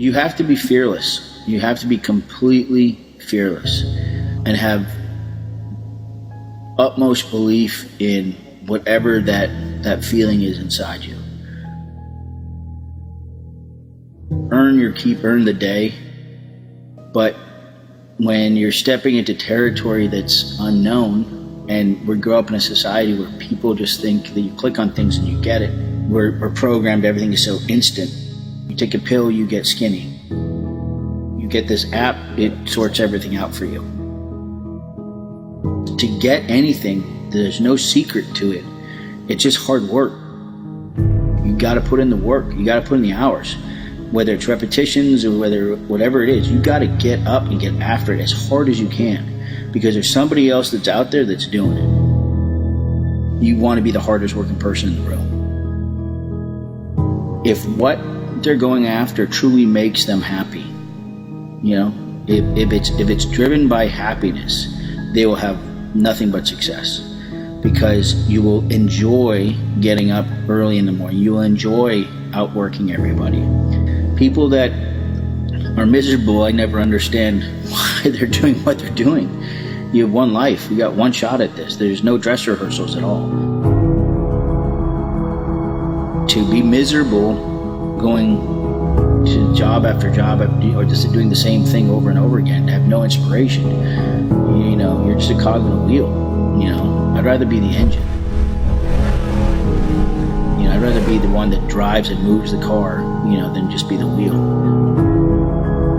You have to be fearless. You have to be completely fearless and have utmost belief in whatever that feeling is inside you. Earn your keep, earn the day. But when you're stepping into territory that's unknown, and we grow up in a society where people just think that you click on things and you get it. We're programmed, everything is so instant. You take a pill, you get skinny. You get this app, it sorts everything out for you. To get anything, there's no secret to it. It's just hard work. You got to put in the work. You got to put in the hours. Whether it's repetitions or whatever it is, you got to get up and get after it as hard as you can, because there's somebody else that's out there that's doing it. You want to be the hardest working person in the room. If what they're going after truly makes them happy, if it's driven by happiness, they will have nothing but success, because you will enjoy getting up early in the morning. You will enjoy outworking everybody. People that are miserable, I never understand why they're doing what they're doing. You have one life. You got one shot at this. There's no dress rehearsals at all. To be miserable going to job after job, or just doing the same thing over and over again, to have no inspiration, you're just a cog in a wheel. I'd rather be the engine. I'd rather be the one that drives and moves the car, than just be the wheel.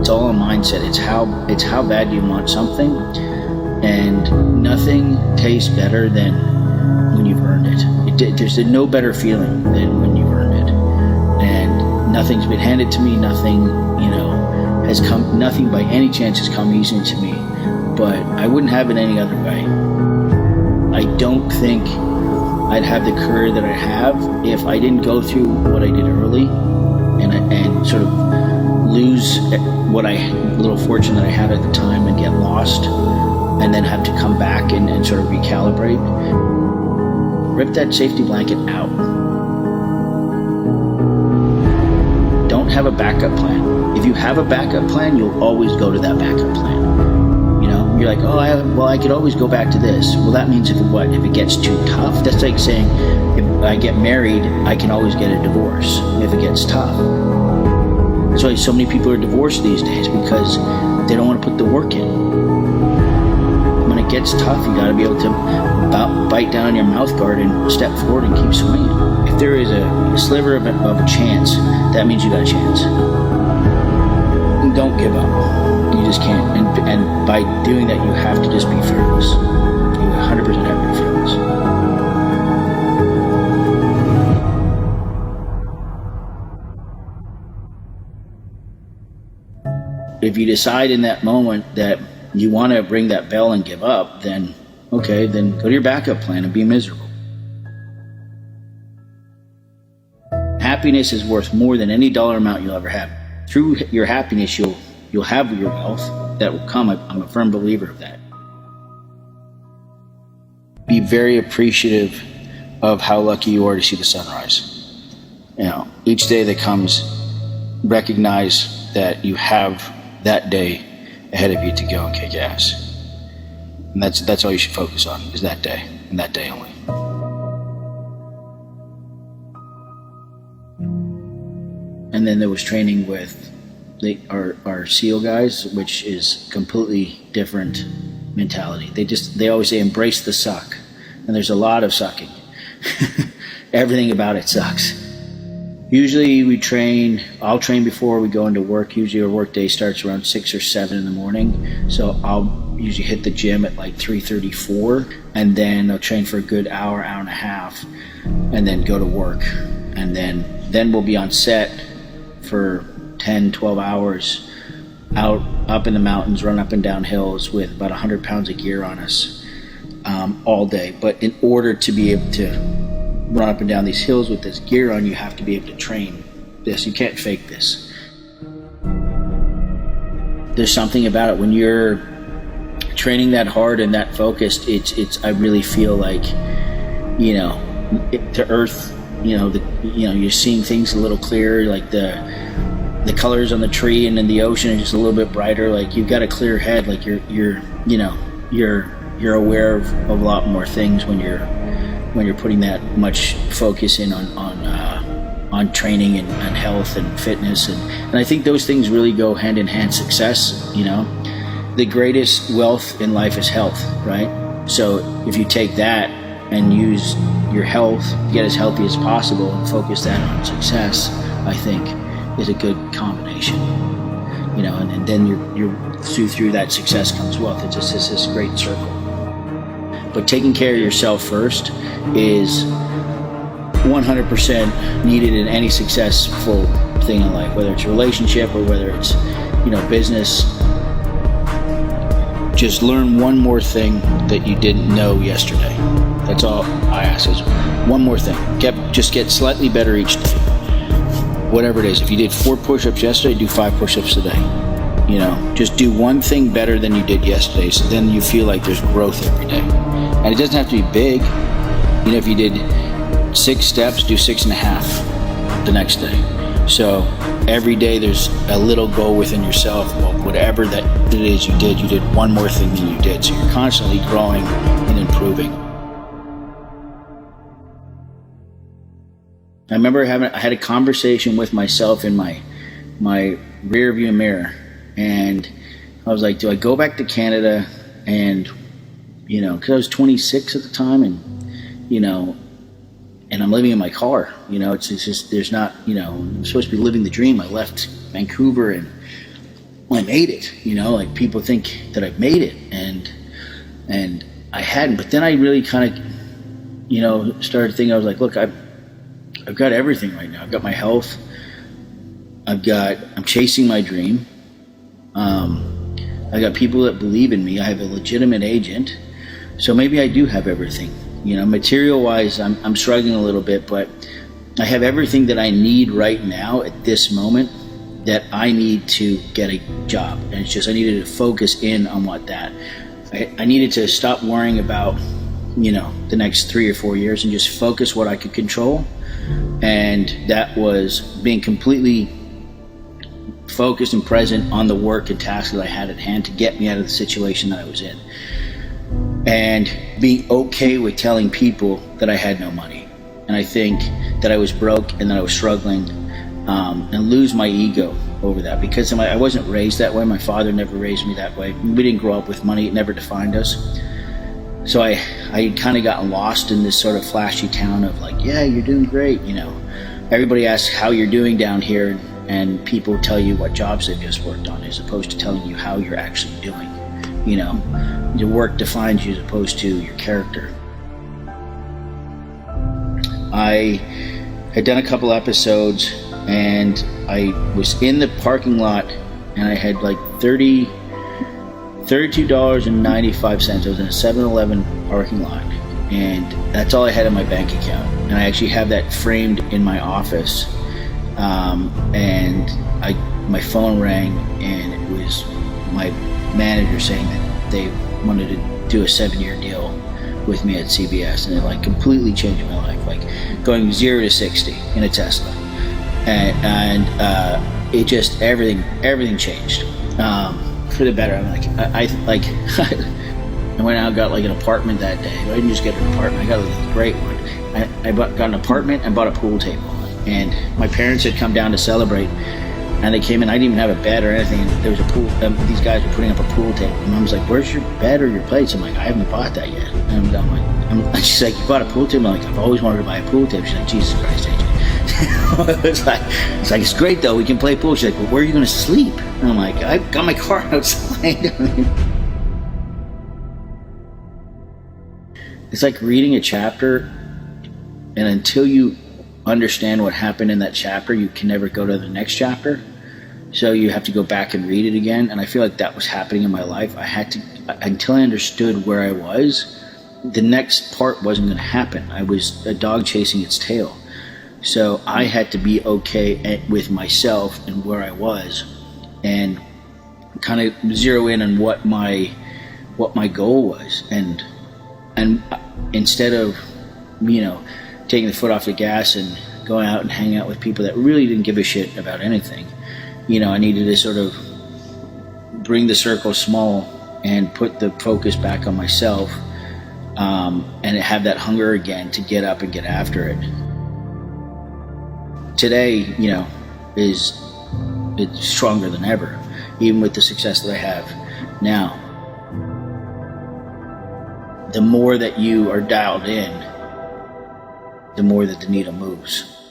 It's all a mindset. It's how bad you want something, and nothing tastes better than when you've earned it. There's no better feeling than when you've earned it. And nothing's been handed to me. Nothing, has come. Nothing by any chance has come easy to me. But I wouldn't have it any other way. I don't think I'd have the career that I have if I didn't go through what I did early and sort of lose little fortune that I had at the time and get lost, and then have to come back and sort of recalibrate. Rip that safety blanket out. Don't have a backup plan. If you have a backup plan, you'll always go to that backup plan. You're like, I could always go back to this. Well, that means if it gets too tough? That's like saying, if I get married, I can always get a divorce if it gets tough. That's why so many people are divorced these days, because they don't want to put the work in. When it gets tough, you got to be able to bite down on your mouth guard and step forward and keep swinging. If there is a sliver of a chance, that means you got a chance. And don't give up. You just can't. And by doing that, you have to just be fearless. You 100% have to be fearless. If you decide in that moment that you want to ring that bell and give up, then okay, then go to your backup plan and be miserable. Happiness is worth more than any dollar amount you'll ever have. Through your happiness, you'll have your wealth. That will come. I'm a firm believer of that. Be very appreciative of how lucky you are to see the sunrise. Each day that comes, recognize that you have that day ahead of you to go and kick ass. And that's all you should focus on, is that day, and that day only. And then there was training with our SEAL guys, which is completely different mentality. They always say embrace the suck, and there's a lot of sucking. Everything about it sucks. Usually I'll train before we go into work. Usually our work day starts around 6 or 7 in the morning, so I'll usually hit the gym at like 3:34, and then I'll train for a good hour and a half, and then go to work, and then we'll be on set for 10, 12 hours up in the mountains, run up and down hills with about 100 pounds of gear on us all day. But in order to be able to run up and down these hills with this gear on, you have to be able to train this. You can't fake this. There's something about it when you're training that hard and that focused. I really feel like, to earth, you're seeing things a little clearer, like the colors on the tree and in the ocean are just a little bit brighter. Like, you've got a clear head. Like, you're aware of a lot more things when you're putting that much focus in on training and health and fitness, and I think those things really go hand in hand. Success, the greatest wealth in life is health, right? So if you take that and use your health, get as healthy as possible, and focus that on success, I think is a good combination. And then you're through that success comes wealth. It's just this great circle. But taking care of yourself first is 100% needed in any successful thing in life, whether it's a relationship or whether it's business. Just learn one more thing that you didn't know yesterday. That's all I ask, is one more thing. Just get slightly better each day, whatever it is. If you did 4 push-ups yesterday, do 5 push-ups today. Just do one thing better than you did yesterday, so then you feel like there's growth every day. And it doesn't have to be big. If you did 6 steps, do 6.5 the next day. So every day there's a little goal within yourself. Well, whatever that it is you did one more thing than you did. So you're constantly growing and improving. I remember I had a conversation with myself in my rear view mirror, and I was like, do I go back to Canada? And because I was 26 at the time, and and I'm living in my car. It's just, there's not, I'm supposed to be living the dream. I left Vancouver and I made it. Like, people think that I've made it, and I hadn't. But then I really kind of, started thinking. I was like, look, I've got everything right now. I've got my health. I'm chasing my dream. I got people that believe in me. I have a legitimate agent. So maybe I do have everything. Material-wise, I'm struggling a little bit, but I have everything that I need right now at this moment that I need to get a job. And it's just, I needed to focus in on I needed to stop worrying about, the next 3 or 4 years, and just focus what I could control. And that was being completely focused and present on the work and tasks that I had at hand to get me out of the situation that I was in. And being okay with telling people that I had no money. And I think that I was broke and that I was struggling, and lose my ego over that, because I wasn't raised that way. My father never raised me that way. We didn't grow up with money. It never defined us. So I kind of got lost in this sort of flashy town of like, yeah, you're doing great. Everybody asks how you're doing down here, and people tell you what jobs they've just worked on, as opposed to telling you how you're actually doing. Your work defines you as opposed to your character. I had done a couple episodes, and I was in the parking lot, and I had like $32.95. I was in a 7-Eleven parking lot, and that's all I had in my bank account. And I actually have that framed in my office. And my phone rang, and it was my manager saying that they wanted to do a 7-year deal with me at CBS, and it like completely changed my life, like going 0 to 60 in a Tesla, and it just everything changed for the better. I went out and got like an apartment that day. I didn't just get an apartment; I got a great one. I got an apartment and bought a pool table, and my parents had come down to celebrate. And they came in. I didn't even have a bed or anything. There was a pool. These guys were putting up a pool table. And Mom's like, "Where's your bed or your plates?" I'm like, "I haven't bought that yet." And she's like, "You bought a pool table?" I'm like, "I've always wanted to buy a pool table." She's like, "Jesus Christ, AJ." it's like it's great though. We can play pool. She's like, "Well, where are you going to sleep?" And I'm like, "I got my car outside." It's like reading a chapter, and until you understand what happened in that chapter, you can never go to the next chapter. So you have to go back and read it again. And I feel like that was happening in my life. I had to, until I understood where I was, the next part wasn't going to happen. I was a dog chasing its tail. So I had to be okay with myself and where I was, and kind of zero in on what my goal was. And instead of, taking the foot off the gas and going out and hanging out with people that really didn't give a shit about anything, I needed to sort of bring the circle small and put the focus back on myself, and have that hunger again to get up and get after it. Today, it's stronger than ever, even with the success that I have now. The more that you are dialed in, the more that the needle moves.